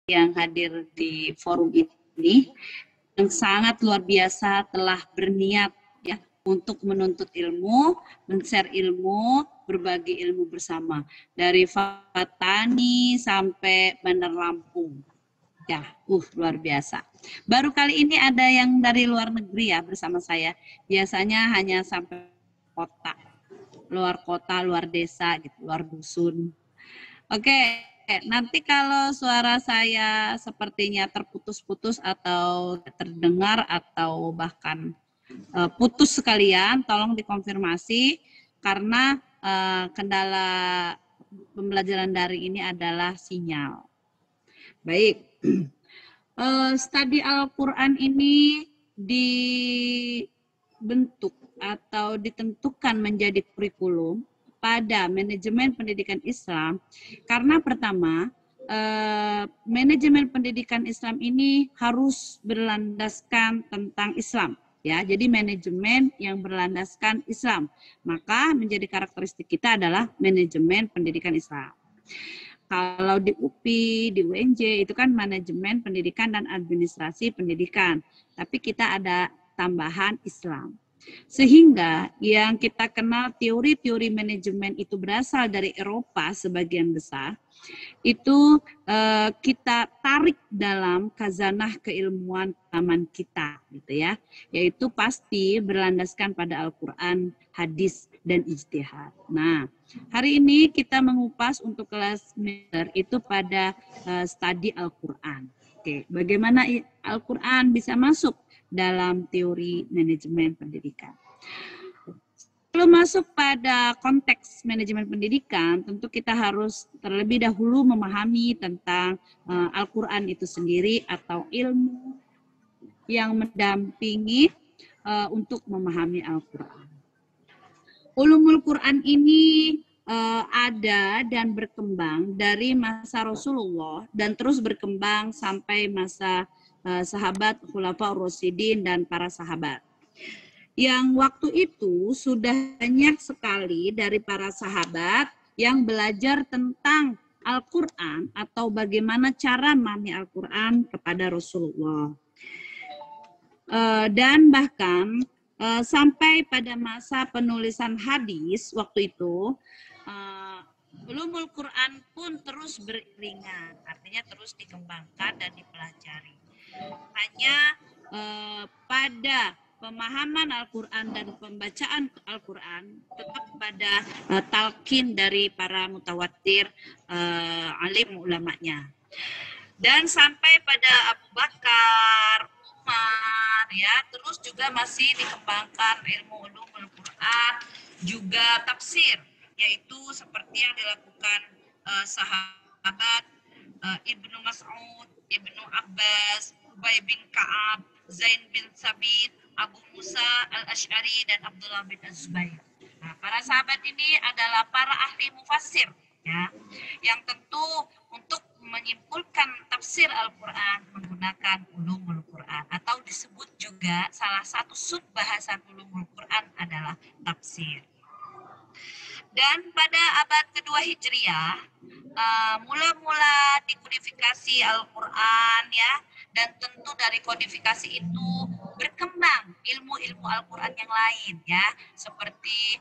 yang hadir di forum ini yang sangat luar biasa telah berniat ya untuk menuntut ilmu, men-share ilmu, berbagi ilmu bersama dari Fatani sampai Bandar Lampung. Ya, luar biasa. Baru kali ini ada yang dari luar negeri ya bersama saya. Biasanya hanya sampai kota, luar desa gitu, luar dusun. Oke, nanti kalau suara saya sepertinya terputus-putus atau terdengar atau bahkan putus sekalian, tolong dikonfirmasi karena kendala pembelajaran daring ini adalah sinyal. Baik, studi Al-Quran ini dibentuk atau ditentukan menjadi kurikulum pada manajemen pendidikan Islam karena pertama, manajemen pendidikan Islam ini harus berlandaskan tentang Islam. Ya, jadi manajemen yang berlandaskan Islam, maka menjadi karakteristik kita adalah manajemen pendidikan Islam. Kalau di UPI, di UNJ itu kan manajemen pendidikan dan administrasi pendidikan, tapi kita ada tambahan Islam. Sehingga yang kita kenal teori-teori manajemen itu berasal dari Eropa sebagian besar, itu kita tarik dalam khazanah keilmuan taman kita, gitu ya, yaitu pasti berlandaskan pada Al-Quran, hadis, dan ijtihad. Nah, hari ini kita mengupas untuk kelas master itu pada studi Al-Quran. Oke, bagaimana Al-Quran bisa masuk dalam teori manajemen pendidikan. Sebelum masuk pada konteks manajemen pendidikan, tentu kita harus terlebih dahulu memahami tentang Al-Quran itu sendiri atau ilmu yang mendampingi untuk memahami Al-Quran. Ulumul Quran ini ada dan berkembang dari masa Rasulullah dan terus berkembang sampai masa sahabat Khulafaur Rasyidin dan para sahabat. Yang waktu itu sudah banyak sekali dari para sahabat yang belajar tentang Al-Quran atau bagaimana cara memahami Al-Quran kepada Rasulullah. Dan bahkan sampai pada masa penulisan hadis waktu itu, ulumul Quran pun terus beriringan, artinya terus dikembangkan dan dipelajari. Hanya pada pemahaman Al-Quran dan pembacaan Al-Quran tetap pada talqin dari para mutawatir alim ulamanya. Dan sampai pada Abu Bakar, Umar, ya, terus juga masih dikembangkan ilmu ulumul Quran, juga tafsir, yaitu seperti yang dilakukan sahabat Ibnu Mas'ud, Ibnu Abbas, Ubay bin Ka'ab, Zain bin Sabit, Abu Musa al-Ash'ari, dan Abdullah bin Az-Zubair. Nah, para sahabat ini adalah para ahli mufassir, ya, yang tentu untuk menyimpulkan tafsir Al-Quran menggunakan ulumul Quran, atau disebut juga salah satu subbahasan ulumul Quran adalah tafsir. Dan pada abad kedua Hijriah, mula-mula dikodifikasi Al-Quran, ya, dan tentu dari kodifikasi itu berkembang ilmu-ilmu Al-Quran yang lain, ya, seperti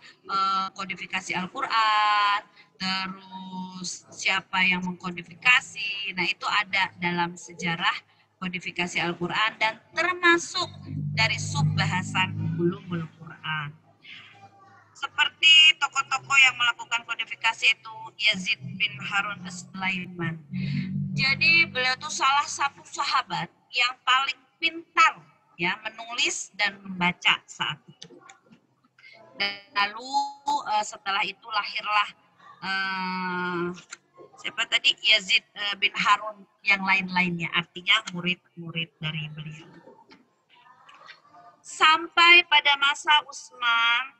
kodifikasi Al-Quran, terus siapa yang mengkodifikasi. Nah, itu ada dalam sejarah kodifikasi Al-Quran dan termasuk dari subbahasan ulumul Quran. Seperti tokoh-tokoh yang melakukan kodifikasi itu Yazid bin Harun As-Sulaiman. Jadi beliau itu salah satu sahabat yang paling pintar, ya, menulis dan membaca saat itu. Dan lalu setelah itu lahirlah siapa tadi, Yazid bin Harun yang lain-lainnya, artinya murid-murid dari beliau. Sampai pada masa Utsman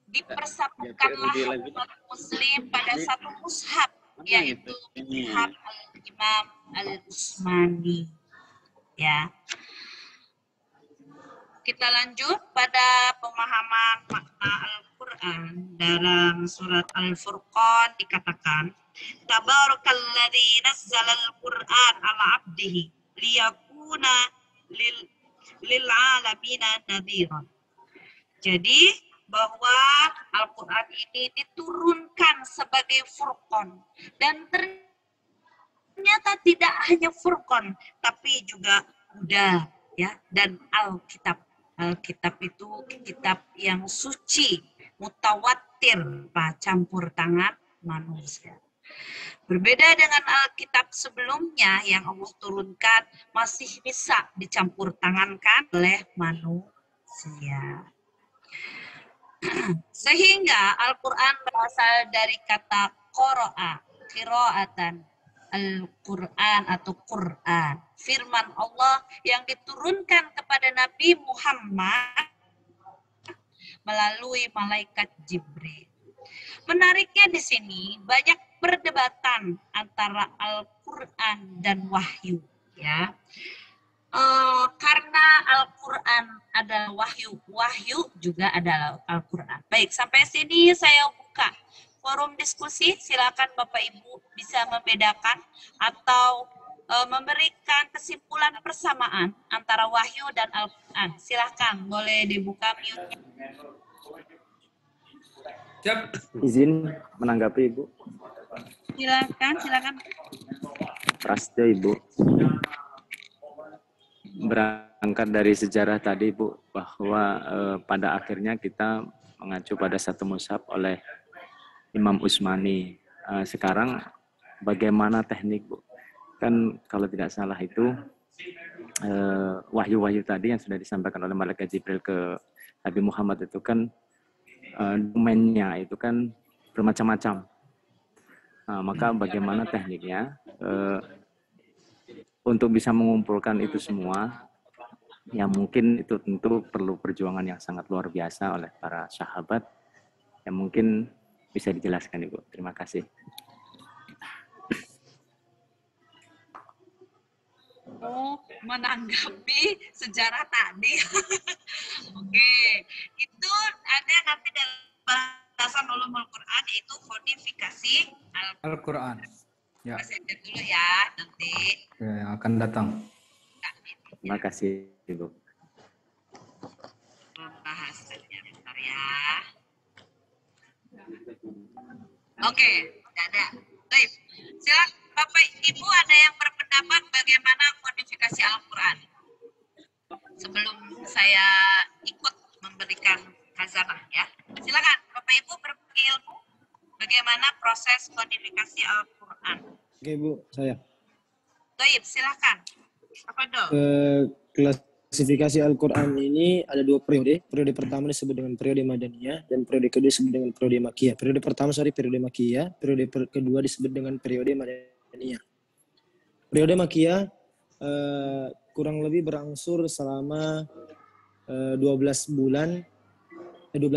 dipersatukanlah umat muslim pada satu mushaf, yaitu mushaf Imam Al-Utsmani, ya. Kita lanjut pada pemahaman makna Al-Quran. Dalam surat Al-Furqan dikatakan, Tabarakalladzi nazzalal Qur'an ala 'abdihi liyakuna lil alamina nadhira. Jadi bahwa Al-Qur'an ini diturunkan sebagai furqan, dan ternyata tidak hanya furqan tapi juga huda, ya, dan Alkitab. Alkitab itu kitab yang suci, mutawatir, campur tangan manusia. Berbeda dengan Alkitab sebelumnya yang Allah turunkan masih bisa dicampur tangankan oleh manusia. Sehingga Al-Quran berasal dari kata qira'a, qira'atan, Al-Quran atau Quran, firman Allah yang diturunkan kepada Nabi Muhammad melalui malaikat Jibril. Menariknya di sini banyak perdebatan antara Al-Quran dan wahyu, ya. Karena Al-Quran adalah wahyu, wahyu juga adalah Al-Quran. Baik, sampai sini saya buka forum diskusi. Silakan Bapak Ibu bisa membedakan atau memberikan kesimpulan persamaan antara wahyu dan Al-Quran. Silakan, boleh dibuka mute-nya. Izin menanggapi Ibu. Silakan. Prasetyo Ibu. Berangkat dari sejarah tadi Bu, bahwa pada akhirnya kita mengacu pada satu mushaf oleh Imam Utsmani. Sekarang bagaimana teknik Bu? Kan kalau tidak salah itu wahyu-wahyu tadi yang sudah disampaikan oleh malaikat Jibril ke Nabi Muhammad itu kan domainnya itu kan bermacam-macam. Maka bagaimana tekniknya untuk bisa mengumpulkan itu semua, yang mungkin itu tentu perlu perjuangan yang sangat luar biasa oleh para sahabat, yang mungkin bisa dijelaskan Ibu. Terima kasih. Menanggapi sejarah tadi. Oke, itu ada nanti dalam bahasan ulumul Quran, yaitu kodifikasi Al-Quran. Ya. Saya dulu ya nanti. Yang akan datang. Terima kasih Ibu. Pembahasannya bentar ya. Oke, tidak ada. Baik, silakan Bapak Ibu, ada yang berpendapat bagaimana kodifikasi Al-Quran? Sebelum saya ikut memberikan khazanah ya. Silakan Bapak Ibu berbagi ilmu bagaimana proses kodifikasi Al-Quran. Oke Bu, saya. Baik, silakan. Apa dong? Klasifikasi Al-Quran ini ada dua periode. Periode pertama disebut dengan periode Madaniyah dan periode kedua disebut dengan periode Makkiyah. Periode pertama periode Makkiyah, periode kedua disebut dengan periode Madaniyah. Periode Makkiyah kurang lebih berangsur selama 12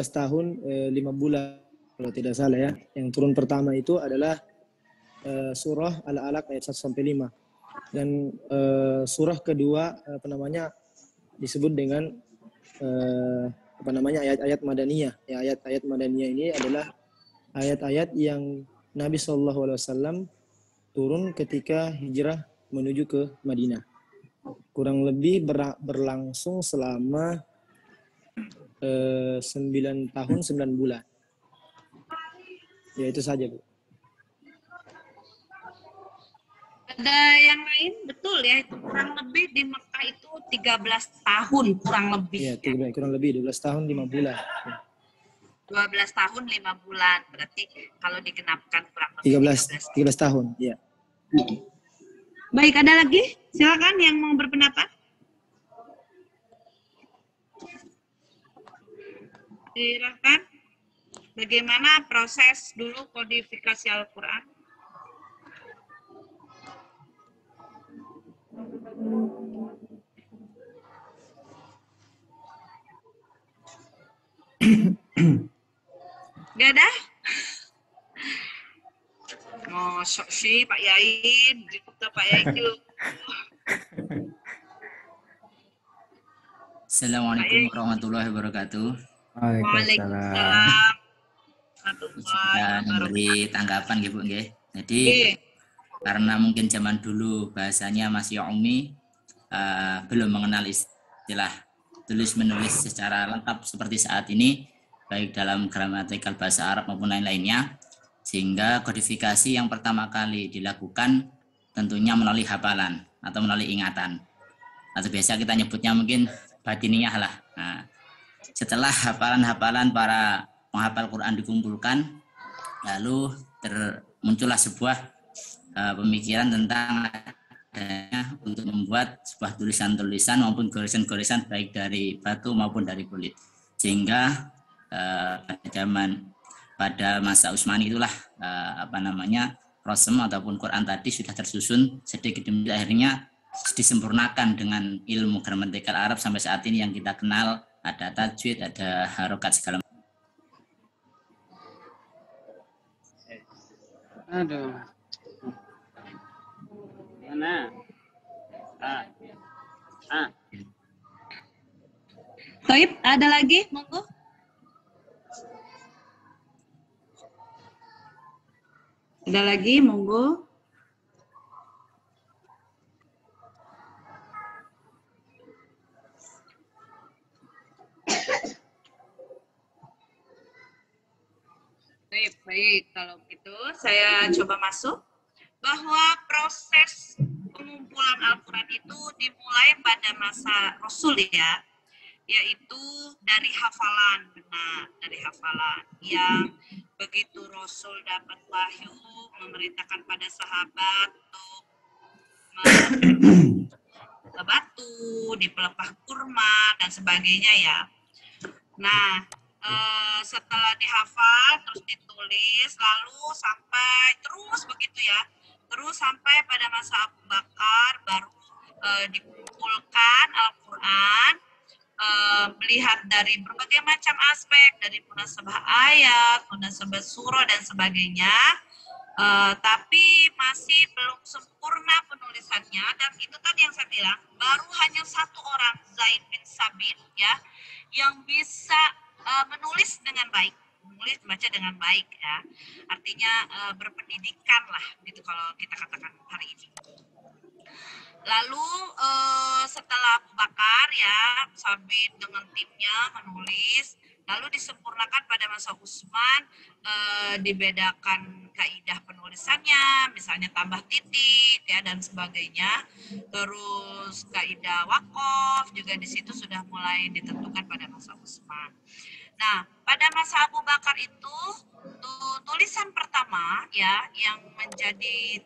tahun 5 bulan kalau tidak salah ya. Yang turun pertama itu adalah surah Al-Alaq ayat 1 sampai 5. Dan surah kedua disebut dengan ayat-ayat Madaniyah. Ya, ayat-ayat Madaniyah ini adalah ayat-ayat yang Nabi SAW turun ketika hijrah menuju ke Madinah. Kurang lebih berlangsung selama 9 tahun 9 bulan. Ya itu saja Bu. Ada yang lain? Betul ya, itu kurang lebih di Mekah itu 13 tahun kurang lebih. Iya, kurang lebih 12 tahun 5 bulan. 12 tahun 5 bulan. Berarti kalau digenapkan kurang lebih 13 tahun, iya. Baik, ada lagi? Silakan yang mau berpendapat. Silakan. Bagaimana proses dulu kodifikasi Al-Quran? Gak ada? Masuk sih Pak Yain, gitu Pak Yain. Assalamualaikum warahmatullahi wabarakatuh. Waalaikumsalam. Sudah memberi tanggapan gitu, nggih. Jadi karena mungkin zaman dulu bahasanya masih ummi, belum mengenal istilah tulis menulis secara lengkap seperti saat ini, baik dalam gramatikal bahasa Arab maupun lain-lainnya, sehingga kodifikasi yang pertama kali dilakukan tentunya melalui hafalan atau melalui ingatan, atau biasa kita nyebutnya mungkin batiniyah lah. Nah, setelah hafalan-hafalan para penghafal Quran dikumpulkan, lalu muncullah sebuah pemikiran tentang adanya untuk membuat sebuah tulisan-tulisan maupun goresan-goresan baik dari batu maupun dari kulit, sehingga pada masa Utsmani itulah Rasem ataupun Quran tadi sudah tersusun sedikit demi akhirnya disempurnakan dengan ilmu gramatikal Arab sampai saat ini yang kita kenal, ada tajwid, ada harokat segala macam. Aduh. Mana? Toib, ada lagi? Monggo. Ada lagi? Monggo. Baik. Kalau gitu saya coba masuk bahwa proses pengumpulan Al-Quran itu dimulai pada masa Rasul ya, yaitu dari hafalan, benar, dari hafalan yang begitu Rasul dapat wahyu memerintahkan pada sahabat untuk ke batu, di pelepah kurma dan sebagainya ya. Nah, setelah dihafal terus ditulis lalu sampai terus begitu ya, terus sampai pada masa Abu Bakar baru dikumpulkan Al-Quran, melihat dari berbagai macam aspek, dari munasabah ayat, munasabah surah dan sebagainya, tapi masih belum sempurna penulisannya. Dan itu tadi yang saya bilang, baru hanya satu orang, Zaid bin Sabit ya, yang bisa menulis dengan baik, menulis baca dengan baik ya, artinya berpendidikan lah gitu kalau kita katakan hari ini. Lalu setelah Abu Bakar ya, Sabit dengan timnya menulis, lalu disempurnakan pada masa Utsman, dibedakan kaidah penulisannya, misalnya tambah titik ya dan sebagainya. Terus kaidah waqaf juga di situ sudah mulai ditentukan pada masa Utsman. Nah, pada masa Abu Bakar itu tulisan pertama ya yang menjadi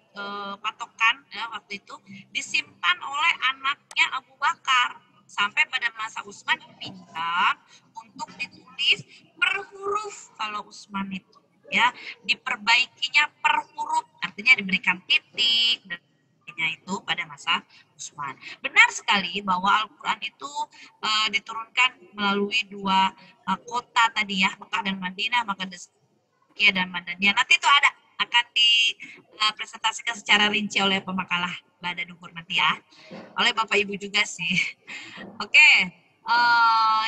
patokan ya, waktu itu disimpan oleh anaknya Abu Bakar sampai pada masa Utsman dipinjam untuk ditulis per huruf. Kalau Utsman itu ya diperbaikinya per huruf, artinya diberikan titik dan itu pada masa Utsman. Benar sekali bahwa Al-Quran itu diturunkan melalui dua kota tadi ya, Mekah dan Madinah, maka Makkiyah dan Madaniyah. Nanti itu akan dipresentasikan secara rinci oleh pemakalah Ba'da Duhur nanti ya, oleh Bapak Ibu juga sih. Oke,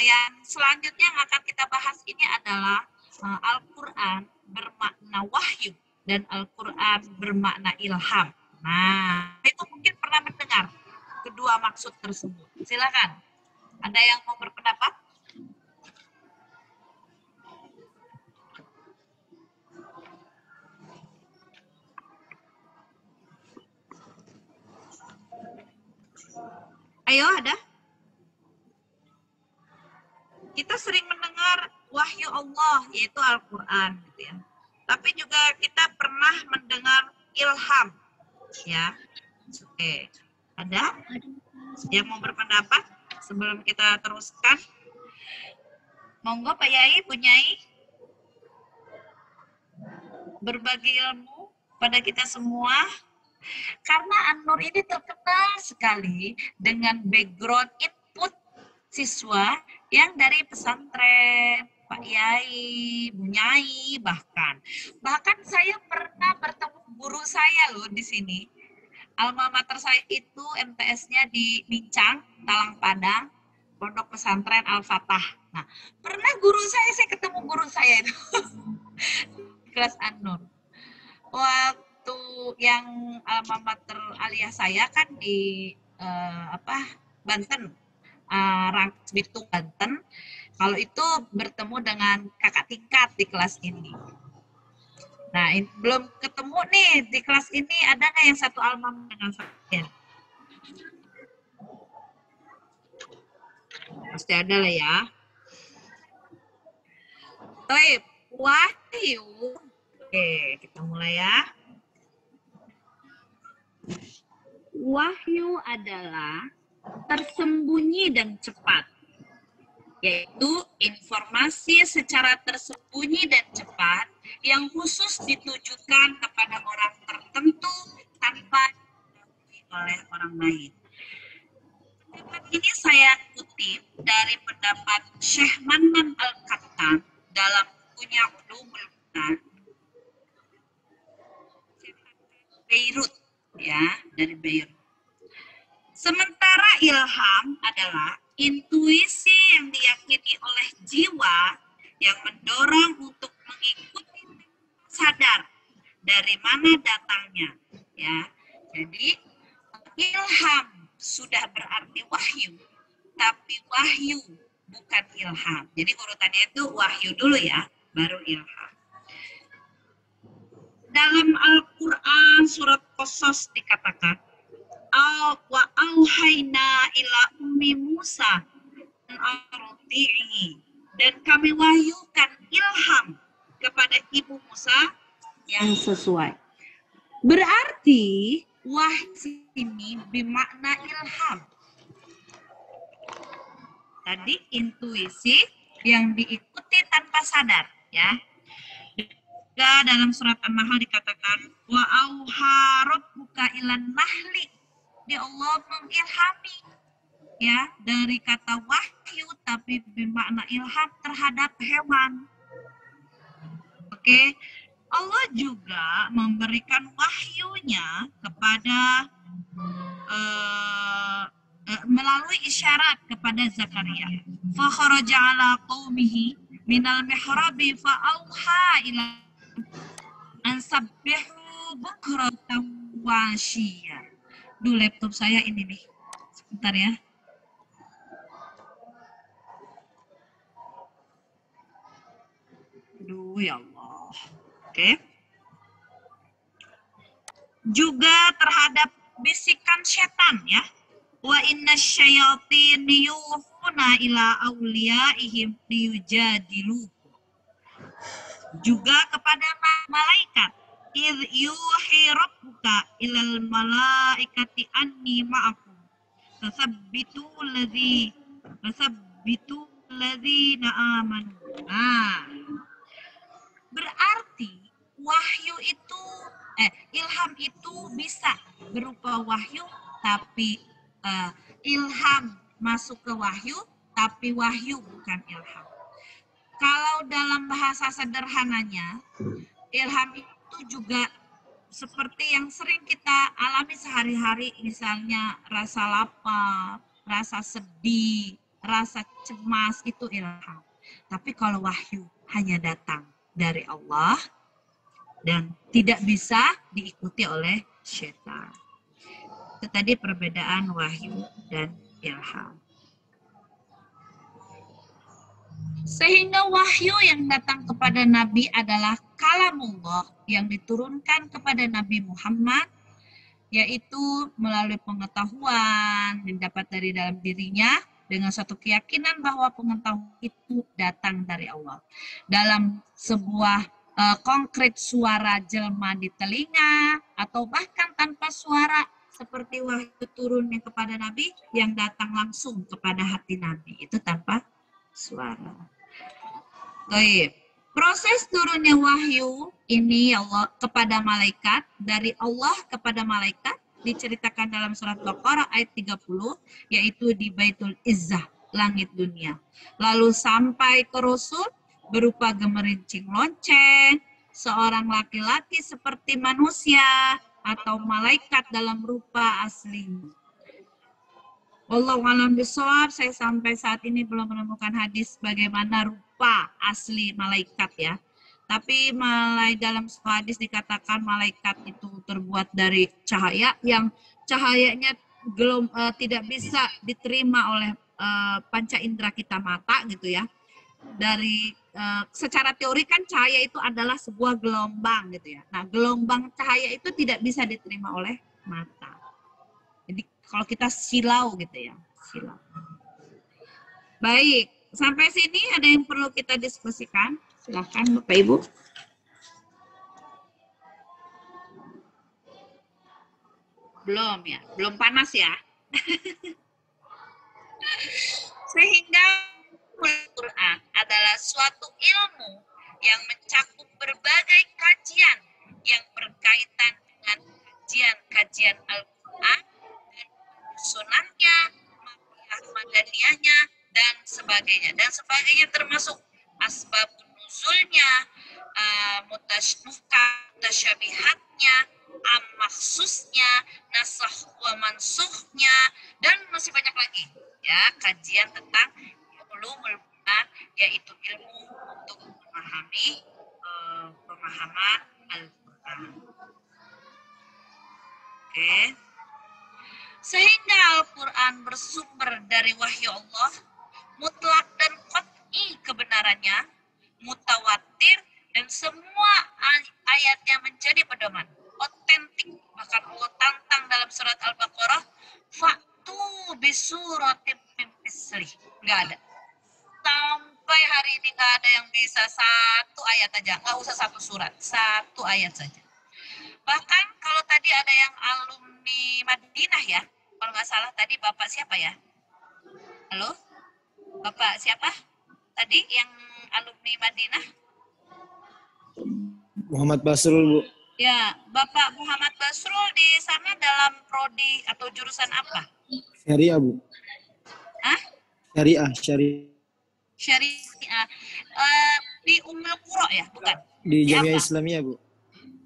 yang selanjutnya yang akan kita bahas ini adalah Al-Quran bermakna wahyu dan Al-Quran bermakna ilham. Nah, itu mungkin pernah mendengar kedua maksud tersebut. Silakan. Ada yang mau berpendapat? Ayo, ada? Kita sering mendengar wahyu Allah, yaitu Al-Quran, gitu ya. Tapi juga kita pernah mendengar ilham, ya. Oke, ada yang mau berpendapat sebelum kita teruskan? Monggo Pak Yai, Bu Nyai, berbagi ilmu pada kita semua. Karena An-Nur ini terkenal sekali dengan background input siswa yang dari pesantren, Pak Yai, Bu Nyai, bahkan saya pernah bertemu guru saya loh di sini. Alma mater saya itu MTS-nya di Mincang, Talang Padang, Pondok Pesantren Al-Fatah. Nah, pernah saya ketemu guru saya itu kelas An-Nur. Waktu waktu yang alma mater aliyah saya kan di Banten, Bitung Banten. Kalau itu bertemu dengan kakak tingkat di kelas ini. Nah, belum ketemu nih di kelas ini, ada nggak yang satu alma dengan saya? Pasti ada lah ya. Baik, Wahyu. Oke, kita mulai ya. Wahyu adalah tersembunyi dan cepat, yaitu informasi secara tersembunyi dan cepat yang khusus ditujukan kepada orang tertentu tanpa diketahui oleh orang lain. Pendapat ini saya kutip dari pendapat Syekh Manan Al-Kattan dalam bukunya Ulumul Quran, Beirut, ya, dari Beirut. Sementara ilham adalah intuisi yang diyakini oleh jiwa yang mendorong untuk mengikuti sadar dari mana datangnya, ya. Jadi ilham sudah berarti wahyu, tapi wahyu bukan ilham. Jadi urutannya itu wahyu dulu ya, baru ilham. Dalam Al-Quran surat Qasas dikatakan, wa auhayna ila ummi Musa an-ardi'i, dan kami wahyukan ilham kepada ibu Musa yang sesuai. Berarti wahyu ini bermakna ilham. Tadi intuisi yang diikuti tanpa sadar, ya. Juga dalam surat An-Nahl dikatakan, wa auha rabbuka ilan nahli, dia Allah mengilhami, ya, dari kata wahyu tapi bermakna ilham terhadap hewan. Oke. Allah juga memberikan wahyunya kepada melalui isyarat kepada Zakaria. Fa kharaja ala qaumihi minal mihrabi fa auha ila an sabbihu bukratan wa ashiya. Duh, laptop saya ini nih. Sebentar ya. Aduh, ya Allah. Oke. Juga terhadap bisikan setan, ya. Wa inna syayatin yuhuna ila awliyaihim liyujadilu. Juga kepada malaikat. Idh yuhi rabbuka ilal malaikati anni ma'akum. Fasabbitu ladzina amanu. Nah, berarti wahyu itu, ilham itu bisa berupa wahyu, tapi ilham masuk ke wahyu, tapi wahyu bukan ilham. Kalau dalam bahasa sederhananya, ilham itu juga seperti yang sering kita alami sehari-hari, misalnya rasa lapar, rasa sedih, rasa cemas, itu ilham. Tapi kalau wahyu hanya datang dari Allah dan tidak bisa diikuti oleh syaitan. Itu tadi perbedaan wahyu dan ilham. Sehingga wahyu yang datang kepada Nabi adalah kalamullah yang diturunkan kepada Nabi Muhammad, yaitu melalui pengetahuan yang dapat dari dalam dirinya dengan suatu keyakinan bahwa pengetahuan itu datang dari Allah. Dalam sebuah konkret suara jelma di telinga atau bahkan tanpa suara, seperti wahyu turunnya kepada Nabi yang datang langsung kepada hati Nabi, itu tanpa suara. Baik. Proses turunnya wahyu ini Allah kepada malaikat, dari Allah kepada malaikat, diceritakan dalam surat Baqarah ayat 30, yaitu di Baitul Izzah, langit dunia. Lalu sampai ke Rasul berupa gemerincing lonceng, seorang laki-laki seperti manusia, atau malaikat dalam rupa aslinya. Wallahu a'lam bishawab, saya sampai saat ini belum menemukan hadis bagaimana rupa asli malaikat, ya. Tapi dalam hadis dikatakan malaikat itu terbuat dari cahaya yang cahayanya tidak bisa diterima oleh panca indera kita mata gitu ya. Dari secara teori kan cahaya itu adalah sebuah gelombang gitu ya. Nah, gelombang cahaya itu tidak bisa diterima oleh mata. Jadi kalau kita silau gitu ya, silau. Baik, sampai sini ada yang perlu kita diskusikan? Silakan Bapak Ibu. Belum ya, belum panas ya. Sehingga Al-Quran adalah suatu ilmu yang mencakup berbagai kajian yang berkaitan dengan kajian Al-Quran dan sunahnya, madaniyahnya, dan sebagainya. Dan sebagainya termasuk asbab nuzulnya, mutasyabihatnya, maksusnya, nasakh wa mansukhnya, dan masih banyak lagi ya kajian tentang ulumul Quran, yaitu ilmu untuk memahami pemahaman Al-Quran. Oke. Sehingga Al-Quran bersumber dari wahyu Allah, mutlak dan qat'i kebenarannya, mutawatir, dan semua ayatnya menjadi pedoman, otentik. Bahkan Allah tantang dalam surat Al-Baqarah, fa'tu bisuratim min mislih. Nggak ada. Sampai hari ini nggak ada yang bisa satu ayat aja, nggak usah satu surat, satu ayat saja. Bahkan kalau tadi ada yang alumni Madinah ya, kalau nggak salah tadi Bapak siapa ya? Halo? Bapak siapa? Tadi yang alumni Madinah? Muhammad Basrul, Bu. Ya, Bapak Muhammad Basrul di sana dalam prodi atau jurusan apa? Syariah, Bu. Hah? Syariah. Syariah. Di Ummul Qura ya, bukan? Di Jamiah apa? Islamiyah, Bu.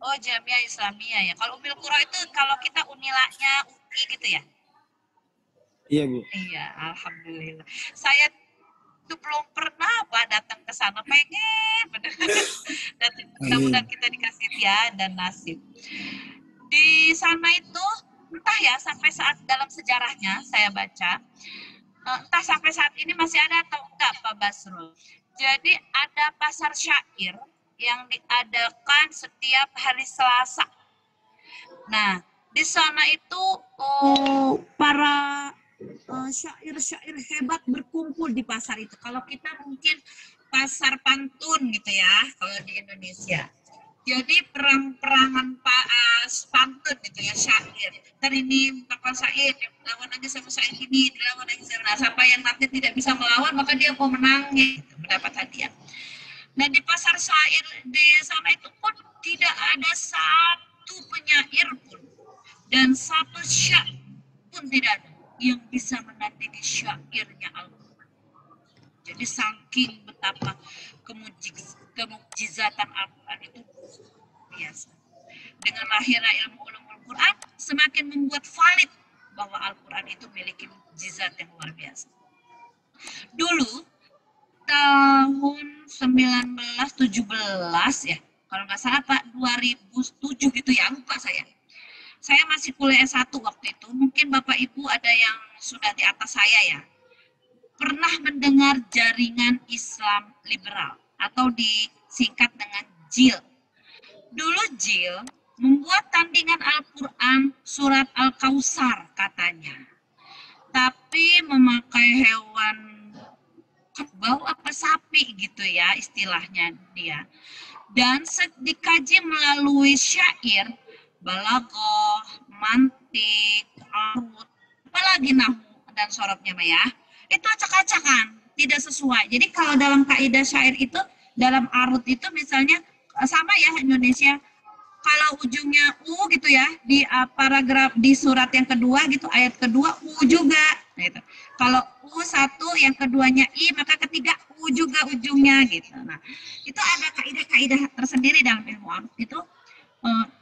Oh, Jamiah Islamiyah ya. Kalau Ummul Qura itu kalau kita unilanya UI gitu ya? Iya, Bu. Iya, alhamdulillah. Saya itu belum pernah datang ke sana, pengen bener. Dan mudah-mudahan kita dikasih ya dan nasib. Di sana itu entah ya sampai saat dalam sejarahnya saya baca, entah sampai saat ini masih ada atau enggak Pak Basrul. Jadi ada pasar syair yang diadakan setiap hari Selasa. Nah, di sana itu para syair-syair hebat berkumpul di pasar itu. Kalau kita mungkin pasar pantun gitu ya, kalau di Indonesia. Jadi perang-perangan pantun gitu ya, syair. Dan ini melakukan syair, lawan aja sama syair ini, dilawan aja sama. Nah, siapa yang nanti tidak bisa melawan, maka dia mau menang gitu, mendapat hadiah. Nah, di pasar syair di sana itu pun tidak ada satu penyair pun dan satu syair pun tidak ada yang bisa menandingi syairnya Al-Quran. Jadi saking betapa kemukjizatan Al-Quran itu biasa. Dengan lahirnya ilmu ulumul Quran semakin membuat valid bahwa Al-Quran itu memiliki mukjizat yang luar biasa. Dulu tahun 1917 ya, kalau nggak salah Pak, 2007 gitu ya, lupa saya. Saya masih kuliah S1 waktu itu, mungkin Bapak Ibu ada yang sudah di atas saya ya, pernah mendengar jaringan Islam liberal atau disingkat dengan JIL. Dulu JIL membuat tandingan Al-Quran surat Al-Kautsar katanya, tapi memakai hewan kerbau apa sapi gitu ya istilahnya dia, dan dikaji melalui syair, balaghah, mantik, arut, apalagi nahwu dan sorobnya ya, itu acak-acakan, tidak sesuai. Jadi kalau dalam kaidah syair itu, dalam arut itu misalnya sama ya Indonesia, kalau ujungnya U gitu ya, di paragraf di surat yang kedua gitu, ayat kedua U juga gitu. Kalau U1 yang keduanya I, maka ketiga U juga ujungnya gitu. Nah, itu ada kaidah-kaidah tersendiri dalam ilmu arut itu,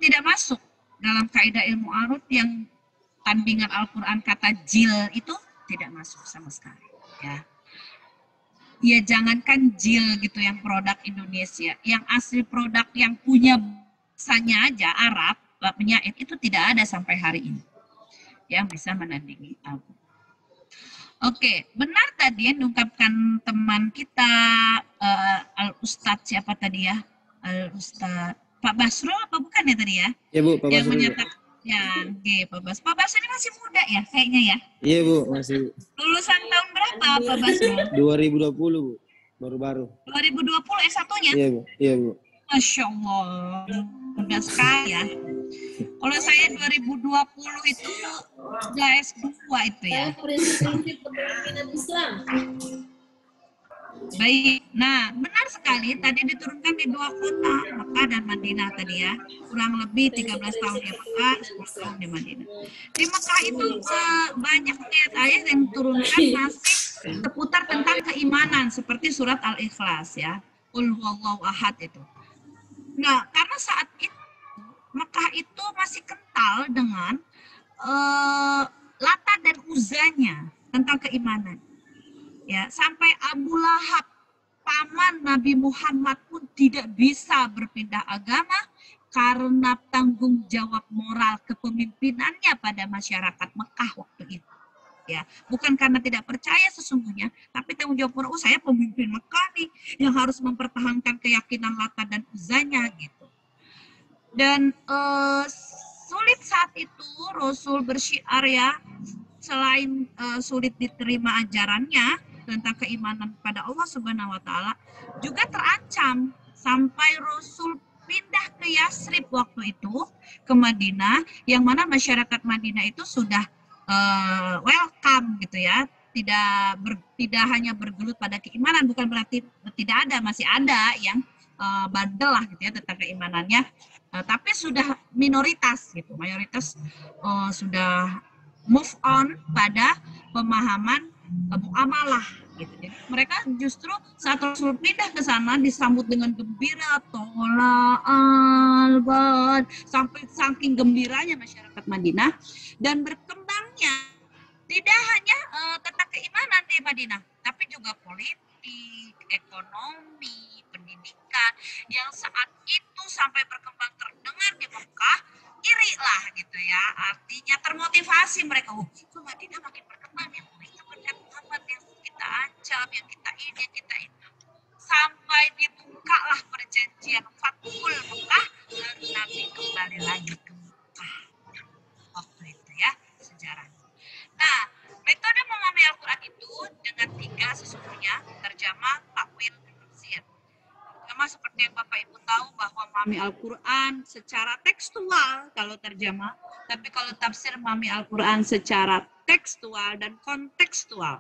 tidak masuk dalam kaidah ilmu arut yang tandingan Al-Quran kata JIL itu tidak masuk sama sekali ya. ya jangankan jil gitu yang produk Indonesia, yang asli produk yang punya bahasanya aja Arab, penyair itu tidak ada sampai hari ini yang bisa menandingi Al-Quran. Oke, benar tadi yang diungkapkan teman kita Al-Ustadz siapa tadi ya? Al-Ustadz Pak Basro apa bukan ya tadi ya? Iya Bu, Pak Yang Basri. menyatakan ya, oke, Pak Basro. Pak Basro ini masih muda ya kayaknya ya? Iya Bu, masih Lulusan tahun berapa Pak Basro? 2020 Bu, baru-baru. 2020 S1-nya? Iya Bu, iya Bu. Masya Allah, muda sekali ya. Kalau saya 2020 itu udah S2 itu ya. Prinsip-prinsip kepemimpinan Islam. Baik, nah benar sekali tadi diturunkan di 2 kota, Mekah dan Madinah tadi ya. Kurang lebih 13 tahun di Mekah, 10 tahun di Madinah. Di Mekah itu banyak ayat-ayat yang diturunkan masih seputar tentang keimanan seperti surat Al-Ikhlas ya. Qul huwallahu ahad itu. Nah, karena saat itu Mekah itu masih kental dengan Lata dan Uzanya tentang keimanan. Ya, sampai Abu Lahab, paman Nabi Muhammad pun tidak bisa berpindah agama karena tanggung jawab moral kepemimpinannya pada masyarakat Mekah waktu itu. Ya, bukan karena tidak percaya sesungguhnya, tapi tanggung jawab moral, saya pemimpin Mekah nih yang harus mempertahankan keyakinan Lata dan Uzanya gitu. Dan sulit saat itu Rasul bersyiar ya, selain sulit diterima ajarannya tentang keimanan pada Allah Subhanahu wa taala, juga terancam sampai Rasul pindah ke Yasrib waktu itu ke Madinah, yang mana masyarakat Madinah itu sudah welcome gitu ya, tidak hanya bergelut pada keimanan, bukan berarti tidak ada, masih ada yang bandel lah gitu ya tentang keimanannya, tapi sudah minoritas gitu, mayoritas sudah move on pada pemahaman muamalah gitu. Jadi mereka justru saat Rasul pindah ke sana disambut dengan gembira, tola albad, sampai saking gembiranya masyarakat Madinah, dan berkembangnya tidak hanya tentang keimanan di Madinah, tapi juga politik, ekonomi, pendidikan yang saat itu sampai berkembang terdengar di Mekah, iri lah gitu ya, artinya termotivasi mereka, itu Madinah makin berkembang ya, itu benar Muhammad yang kita ancam, yang kita ini, sampai dibukalah perjanjian Fathul Mekah, lalu Nabi kembali lagi ke Mekah waktu itu ya sejarahnya. Nah, metode memahami Al-Quran itu dengan 3 sesungguhnya, terjemah, takwil, dan tafsir. Terjemah seperti yang Bapak Ibu tahu bahwa memahami Al-Quran secara tekstual kalau terjemah, tapi kalau tafsir memahami Al-Quran secara tekstual dan kontekstual,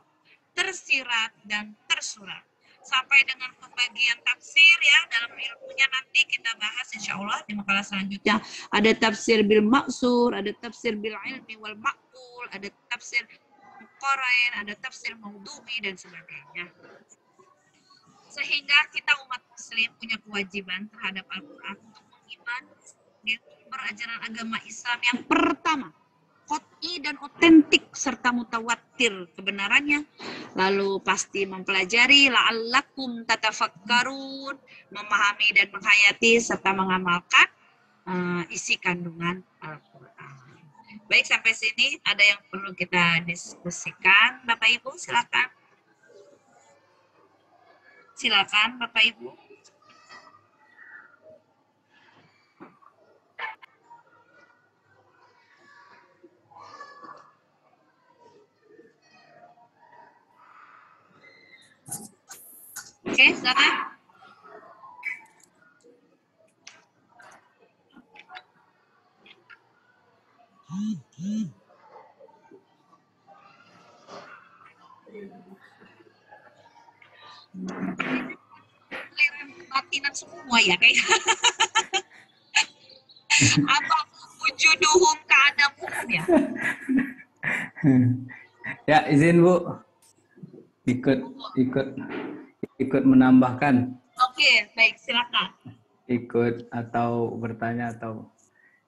tersirat dan tersurat. Sampai dengan pembagian tafsir ya, dalam ilmunya nanti kita bahas insya Allah di makalah selanjutnya. Ada tafsir bil maksur, ada tafsir bil ilmi wal maqbul, ada tafsir Qurain, ada tafsir maudhu'i dan sebagainya. Sehingga kita umat muslim punya kewajiban terhadap Al-Quran untuk mengimani ajaran agama Islam yang pertama, qat'i dan otentik serta mutawatir kebenarannya, lalu pasti mempelajari la'allakum tatafakkarun, memahami dan menghayati serta mengamalkan isi kandungan Al-Quran. Baik, sampai sini ada yang perlu kita diskusikan, Bapak Ibu, silakan. Silakan Bapak Ibu. Oke, silakan. Batinan semua ya kayak. Apa wujuduhum ka'adamuhum ya? Ya, izin Bu. Ikut menambahkan. Oke, baik, silakan. Ikut atau bertanya atau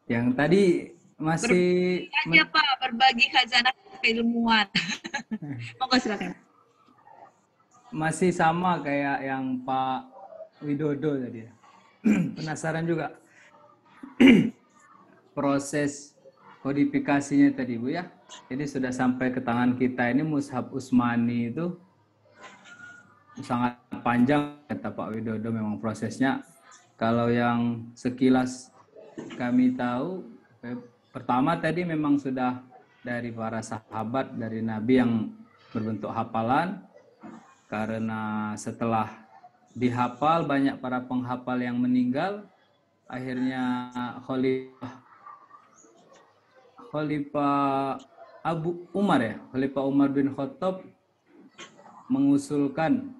yang tadi masih Berbagi Pak, berbagi khazanah keilmuan. Monggo silakan. masih sama kayak yang Pak Widodo tadi ya. Penasaran juga proses kodifikasinya tadi Bu ya. Jadi sudah sampai ke tangan kita ini Mushaf Utsmani itu sangat panjang kata Pak Widodo memang prosesnya. Kalau yang sekilas kami tahu, pertama tadi memang sudah dari para sahabat, dari Nabi yang berbentuk hafalan, karena setelah dihafal banyak para penghafal yang meninggal, akhirnya Khalifah Abu Umar ya, Khalifah Umar bin Khattab mengusulkan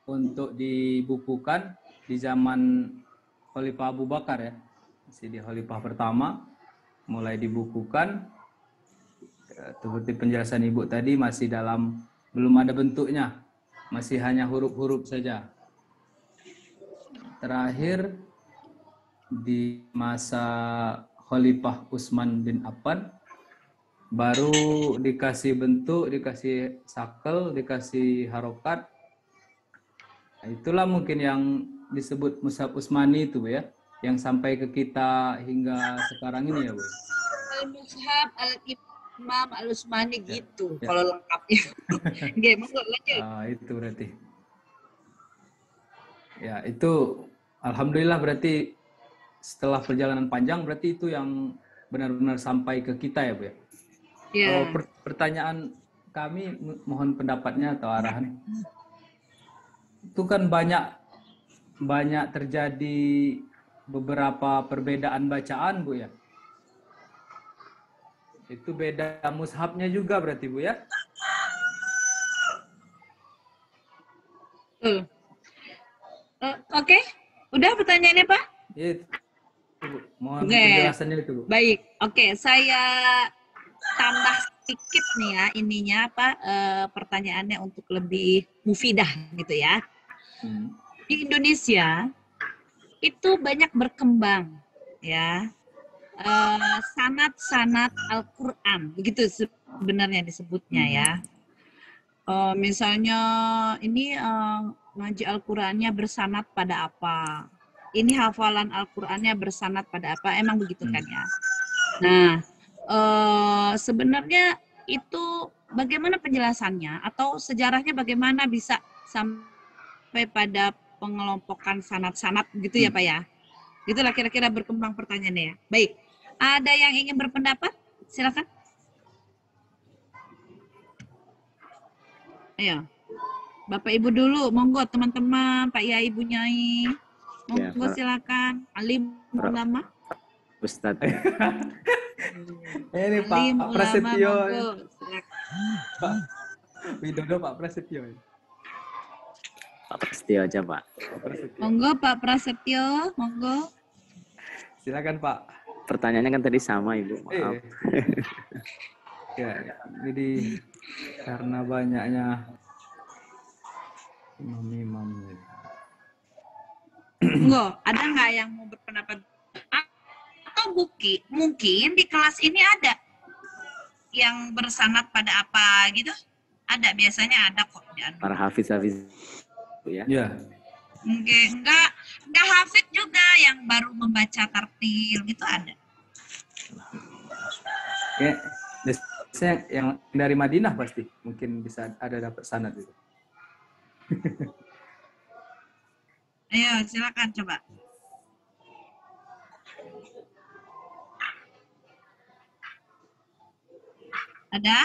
untuk dibukukan di zaman Khalifah Abu Bakar ya, masih di Khalifah pertama, mulai dibukukan. Seperti penjelasan Ibu tadi masih belum ada bentuknya, masih hanya huruf-huruf saja. Terakhir di masa Khalifah Utsman bin Affan baru dikasih bentuk, dikasih sakel, dikasih harokat. Nah, itulah mungkin yang disebut Mushaf Utsmani itu ya, yang sampai ke kita hingga sekarang ini ya Bu. Al-Mushaf Al-Imam Al-Utsmani gitu Ya. kalau lengkapnya. Oke, monggo lanjut. Itu berarti. Ya, itu alhamdulillah berarti setelah perjalanan panjang berarti itu yang benar-benar sampai ke kita ya Bu ya. Ya. Pertanyaan kami mohon pendapatnya atau arahan. Itu kan banyak terjadi beberapa perbedaan bacaan Bu ya. Itu beda mushafnya juga berarti Bu ya. Oke, udah pertanyaannya Pak? Ya, itu, Bu. Mohon Oke. penjelasannya itu Bu. Baik, oke, saya tambah sedikit nih ya ininya apa pertanyaannya untuk lebih mufidah gitu ya. Di Indonesia itu banyak berkembang ya sanad-sanad Al-Quran, begitu sebenarnya disebutnya ya. Misalnya ini ngaji Al-Qurannya bersanad pada apa? Ini hafalan Al-Qurannya bersanad pada apa? Emang begitu kan ya? Nah, sebenarnya itu bagaimana penjelasannya atau sejarahnya bagaimana bisa sampai pada pengelompokan sanad-sanad gitu ya Pak ya? Itulah kira-kira berkembang pertanyaannya ya. Baik, ada yang ingin berpendapat? Silakan. Ayo, Bapak Ibu dulu, monggo teman-teman, Pak Yai, Ibu Nyai, monggo Ya, silakan. Alim ulama. Ustadz. Ini Pak Alim ulama, Prasetyo. monggo silakan. Pak Widodo, Pak Prasetyo. Pak Prasetyo aja Pak. Monggo Pak Prasetyo, monggo. Silakan Pak. Pertanyaannya kan tadi sama Ibu, maaf. Ya, jadi karena banyaknya imam-imam. Monggo, ada nggak yang mau berpendapat? Atau mungkin di kelas ini ada yang bersanad pada apa gitu? Ada, biasanya ada kok. Para hafiz-hafiz ya. Ya. Mungkin enggak hafid juga yang baru membaca tartil gitu ada. Ya, biasanya yang dari Madinah pasti mungkin bisa ada dapat sanad itu. Ayo silakan coba. Ada?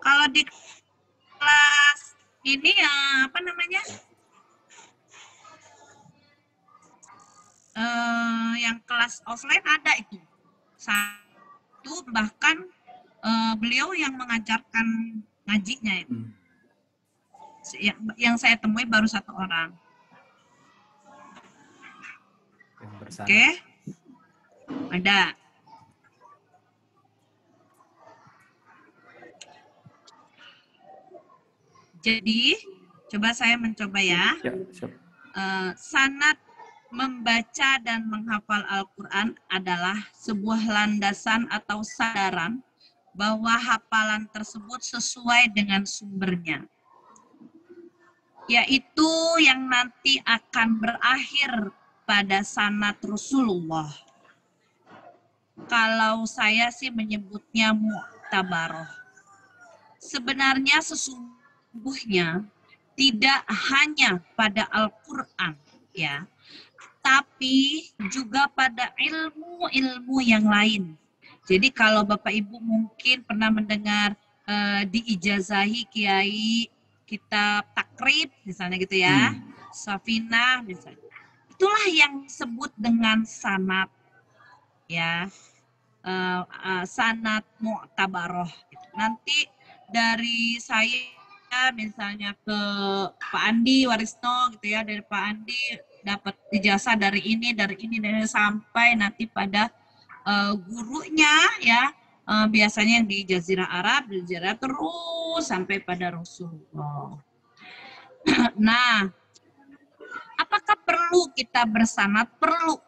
Kalau di kelas ini apa namanya? Yang kelas offline ada itu. Satu bahkan beliau yang mengajarkan ngajinya itu. Yang saya temui baru satu orang. Oke. Ada. Jadi, coba saya mencoba ya. Sanad membaca dan menghafal Al-Quran adalah sebuah landasan atau sandaran bahwa hafalan tersebut sesuai dengan sumbernya, yaitu yang nanti akan berakhir pada sanad Rasulullah. Kalau saya sih menyebutnya mu'tabaroh. Sebenarnya sesungguhnya tidak hanya pada Al-Quran, ya, tapi juga pada ilmu-ilmu yang lain. Jadi kalau Bapak Ibu mungkin pernah mendengar diijazahi kiai kitab takrib misalnya gitu ya, Safinah misalnya. Itulah yang disebut dengan sanad, ya, sanad mu'tabaroh. Nanti dari saya misalnya ke Pak Andi Warisno gitu ya, dari Pak Andi dapat ijazah dari ini sampai nanti pada gurunya ya, biasanya yang di Jazirah Arab, terus sampai pada Rasulullah. Nah, apakah perlu kita bersanad? Perlu.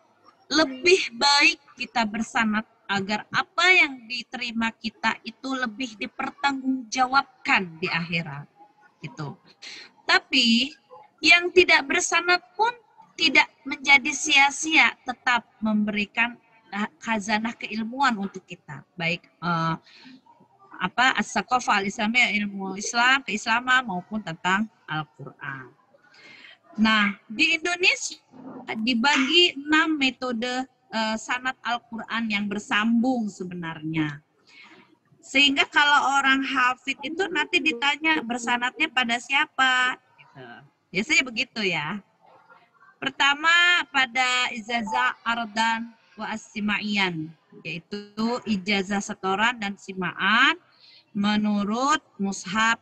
Lebih baik kita bersanad agar apa yang diterima kita itu lebih dipertanggungjawabkan di akhirat. Gitu. Tapi yang tidak bersanad pun tidak menjadi sia-sia, tetap memberikan khazanah keilmuan untuk kita. Baik as-saqafah al-islamiyah, ilmu Islam, keislaman maupun tentang Al-Qur'an. Nah, di Indonesia dibagi 6 metode sanad Al-Quran yang bersambung sebenarnya. Sehingga kalau orang hafid itu nanti ditanya bersanadnya pada siapa. Biasanya begitu ya. Pertama pada ijazah ardan wa as-simaian, yaitu ijazah setoran dan simaan menurut mushaf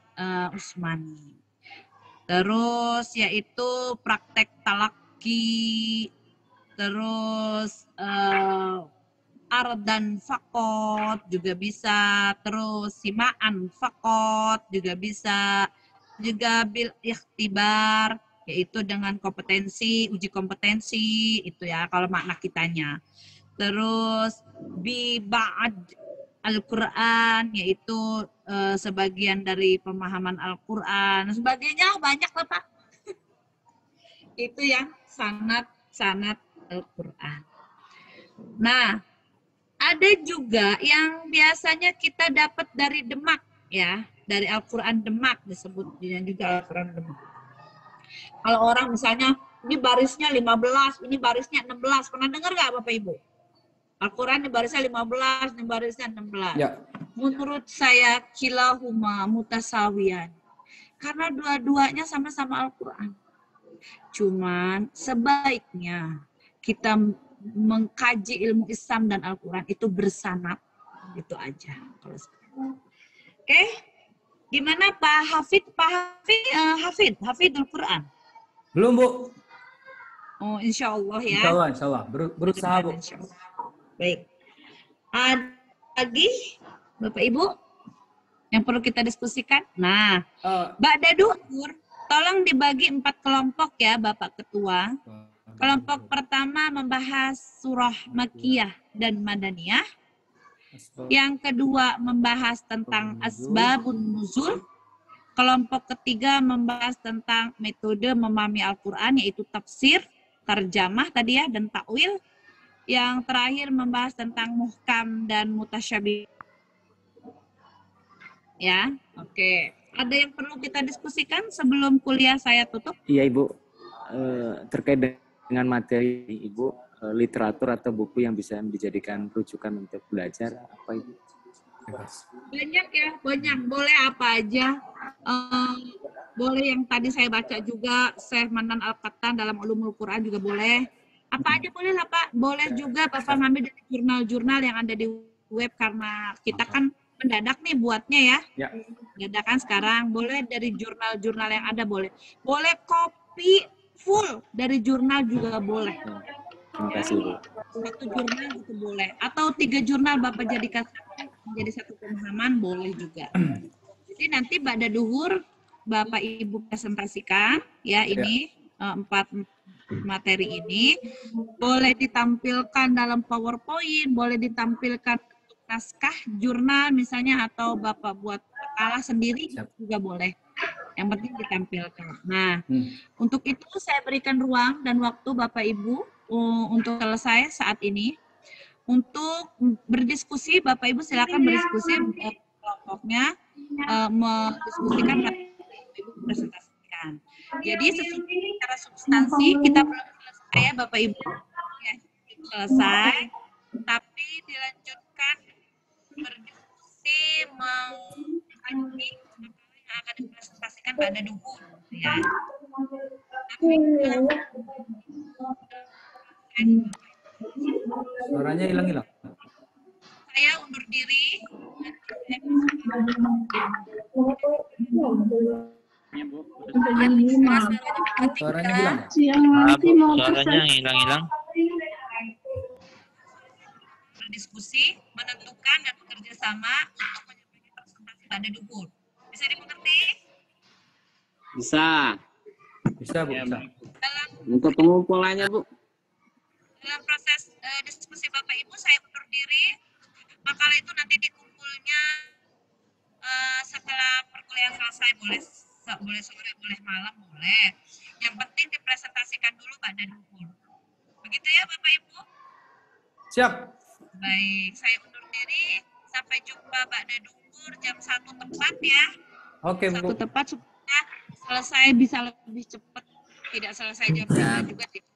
Utsmani. Terus yaitu praktek talaki, terus ardan fakot juga bisa, terus simaan fakot juga bisa, juga bil ikhtibar, yaitu dengan kompetensi, uji kompetensi, itu ya kalau makna kitanya. Terus bi ba'd Al-Quran, yaitu sebagian dari pemahaman Al-Quran, sebagainya banyak lah Pak. Itu yang sanad Al-Quran. Nah, ada juga yang biasanya kita dapat dari Demak ya, dari Al-Quran Demak disebutnya juga Al-Quran Demak. Kalau orang misalnya ini barisnya 15, ini barisnya 16, pernah dengar nggak Bapak Ibu? Al-Quran ini barisnya 15, ini barisnya 16. Ya. Menurut saya kilahuma mutasawiyan. Karena dua-duanya sama-sama Al-Quran. Cuman sebaiknya kita mengkaji ilmu Islam dan Al-Quran itu bersanad. Itu aja. Oke. Gimana Pak Hafid? Hafid Al-Quran? Belum, Bu. Oh, insya Allah ya. Insya Allah. Berusaha, Bu. Baik. Ada lagi Bapak Ibu yang perlu kita diskusikan? Nah, Ba'da Duhur tolong dibagi 4 kelompok ya Bapak Ketua. Kelompok pertama membahas surah Makkiyah dan Madaniyah. Yang kedua membahas tentang asbabun nuzul. Kelompok ketiga membahas tentang metode memahami Al-Quran, yaitu tafsir, tarjamah tadi ya, dan takwil. Yang terakhir membahas tentang muhkam dan mutasyabih. Ya, oke. Ada yang perlu kita diskusikan sebelum kuliah saya tutup? Iya Ibu, terkait dengan materi Ibu, literatur atau buku yang bisa dijadikan rujukan untuk belajar, apa Ibu? Banyak ya, banyak. Boleh apa aja. Boleh yang tadi saya baca juga, Syekh Manan Al-Qattan dalam Ulumul Quran juga boleh. Apa aja boleh lah Pak. Boleh juga Bapak ngambil dari jurnal-jurnal yang ada di web, karena kita kan mendadak nih buatnya ya. Dadakan sekarang. Boleh dari jurnal-jurnal yang ada boleh. Boleh copy full dari jurnal juga boleh. Terima kasih Bu. Satu jurnal itu boleh. Atau 3 jurnal Bapak jadikan menjadi satu pemahaman boleh juga. Jadi nanti Ba'da Duhur Bapak Ibu presentasikan ya ini 4 materi ini, boleh ditampilkan dalam PowerPoint, boleh ditampilkan naskah jurnal misalnya atau Bapak buat makalah sendiri juga boleh. Yang penting ditampilkan. Nah, untuk itu saya berikan ruang dan waktu Bapak Ibu untuk selesai saat ini. Untuk berdiskusi, Bapak Ibu silakan berdiskusi kelompoknya, mendiskusikan Bapak Ibu presentasikan. Jadi secara substansi kita belum selesai ya Bapak Ibu. Ya, selesai, tapi dilanjutkan berdiskusi mengenai yang akan dipresentasikan pada duhur. Ya. Suaranya hilang-hilang. Saya undur diri. Suaranya hilang. Suaranya hilang-hilang. Berdiskusi, menentukan dan bekerja sama untuk menyampaikan presentasi pada duhur. Bisa dimengerti? Bisa. Bisa, Bu. Bisa. Untuk pengumpulannya, Bu. Dalam proses diskusi Bapak Ibu, saya undur diri. Makalah itu nanti dikumpulnya setelah perkuliahan selesai. Boleh sore, boleh malam, boleh. Yang penting dipresentasikan dulu pada duhur. Begitu ya Bapak Ibu? Siap. Baik, saya undur diri. Sampai jumpa pada duhur jam 1 tepat ya. Oke, Bu. 1 tepat supaya selesai bisa lebih cepat. Tidak selesai jam 3 juga tidak.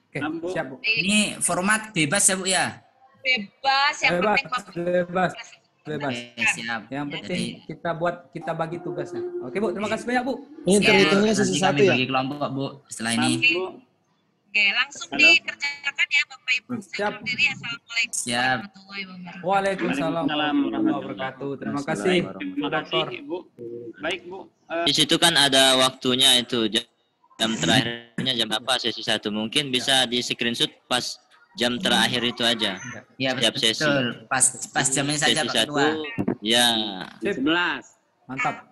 Oke, siap, Bu. Ini format bebas ya Bu ya? Bebas, yang Bebas, penting Bapak bebas. Bebas. Oke, siap. Yang penting Jadi, kita bagi tugasnya. Oke, Bu. Terima kasih banyak, Bu. Ini siap, terhitungnya nanti sesi kami 1 ya? bagi kelompok Bu setelah ini. Oke, langsung dikerjakan ya Bapak Ibu. Saya Siap. undur diri. Assalamualaikum Siap. warahmatullahi wabarakatuh. Waalaikumsalam warahmatullahi wabarakatuh. Terima kasih, Terima Dokter. Bu. Baik, Bu. Di situ kan ada waktunya itu jam terakhirnya jam apa sesi 1. Mungkin bisa di screenshot pas jam terakhir itu aja. Ya, Setiap sesi. betul. Pas jamnya saja Sesi Pak Ketua. 1 ya. Sip. 11. Mantap.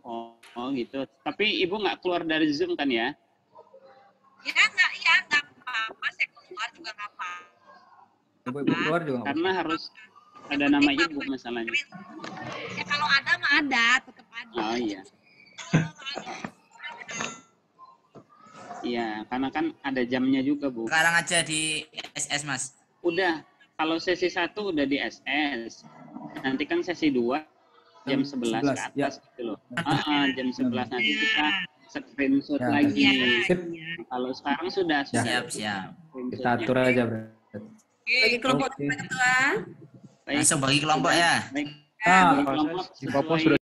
Oh gitu. Tapi Ibu nggak keluar dari Zoom kan ya? Ya nggak apa-apa. Saya keluar juga nggak apa-apa. Ibu keluar juga. nggak Karena harus ada nama Ibu masalahnya. Ya kalau ada mah ada, tetap ada. Oh iya. Iya, karena kan ada jamnya juga, Bu. Sekarang aja di SS Mas. Udah, kalau sesi 1 udah di SS. Nanti kan sesi 2 jam 11 ke 11, ya. atas gitu loh. Jam 11 nanti kita screenshot Ya, lagi. Sip. Kalau sekarang sudah Ya. Siap. Kita atur aja, berarti. Bagi kelompok Oke. Ketua. Baik. Langsung bagi kelompok ya. Baik. Ah, Kelompok Di Papua sesuai sudah